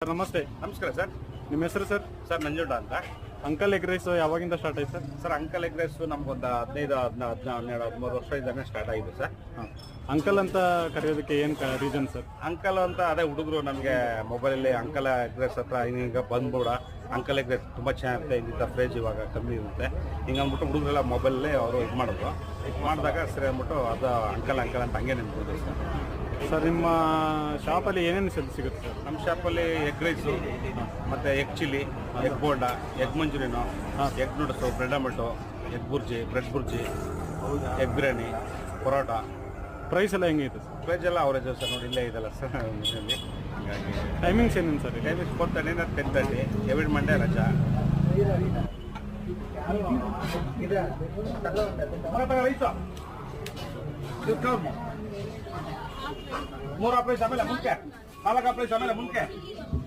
Sir ನಮಸ್ತೆ. ನಮಸ್ಕಾರ sir. ನಿಮ್ಮ ಹೆಸರು ಸರ್? ಸರ್ ನಂಜುಂಡ ಅಂತ. ಅಂಕಲ್ ಎಗ್ ರೈಸ್ ಯಾವಾಗಿಂದ ಸ್ಟಾರ್ಟ್ ಆಯ್ತು sir? Sir uncle egg rice ನಮ್ಗೊಂದು 15-13 ವರ್ಷದಿಂದ ಸ್ಟಾರ್ಟ್ ಆಗಿದೆ ಸರ್. ಹಾಂ. ಅಂಕಲ್ ಅಂತ ಕರೆಯೋದಕ್ಕೆ ಏನು ರೀಸನ್ ಸರ್? ಅಂಕಲ್ ಅಂತ ಅದೇ ಹುಡುಗರು ನಮಗೆ ಮೊಬೈಲಲ್ಲಿ ಅಂಕಲ್ ಎಗ್ ರೈಸ್ ಹತ್ರ ಈಗ ಬಂದ್ಬಿಡ ಅಂಕಲ್ ಎಗ್ ರೈಸ್ ತುಂಬ ಚೆನ್ನಾಗಿರುತ್ತೆ, ಇಂಥ ಫ್ರೇಜ್ ಇವಾಗ ಕಮ್ಮಿ ಇರುತ್ತೆ ಹಿಂಗೆ ಅಂದ್ಬಿಟ್ಟು ಹುಡುಗರೆಲ್ಲ ಮೊಬೈಲಲ್ಲಿ ಅವರು ಇದು ಮಾಡಿದ್ರು. ಮಾಡಿದಾಗ ಸರಿ ಅಂದ್ಬಿಟ್ಟು ಅದು ಅಂಕಲ್ ಅಂತ ಹಂಗೆ ನೆನ್ಬೋದು ಸರ್. ಸರ್ ನಿಮ್ಮ ಶಾಪಲ್ಲಿ ಏನೇನು ಸಿಗುತ್ತೆ ಸರ್? ನಮ್ಮ ಶಾಪಲ್ಲಿ ಎಗ್ ರೈಸು ಮತ್ತು egg chilli, egg bonda, egg manchurian, egg noodles, bread omelette, egg bhurji, bread bhurji, egg biryani, parotta. Price ಎಲ್ಲ ಹೆಂಗೈತೆ ಸರ್? ಪ್ರೈಸ್ ಎಲ್ಲ ಅವರೇಜ್ ಸರ್. ನೋಡಿ ಇಲ್ಲೇ ಇದೆಲ್ಲ ಸರ್ ಮನೆಯಲ್ಲಿ. ಹೀಗಾಗಿ ಟೈಮಿಂಗ್ಸ್ ಏನೇನು ಸರ್? ಟೈಮಿಂಗ್ಸ್ 4:30 10:30, ಎವ್ರಿ ಮಂಡೇ ರಜಾ. ಮೂರು ಪ್ರೈಸ್ ಆಮೇಲೆ ಮುಂಚೆ, 4 ಪ್ರೈಸ್ ಆಮೇಲೆ ಮುಂಚೆ.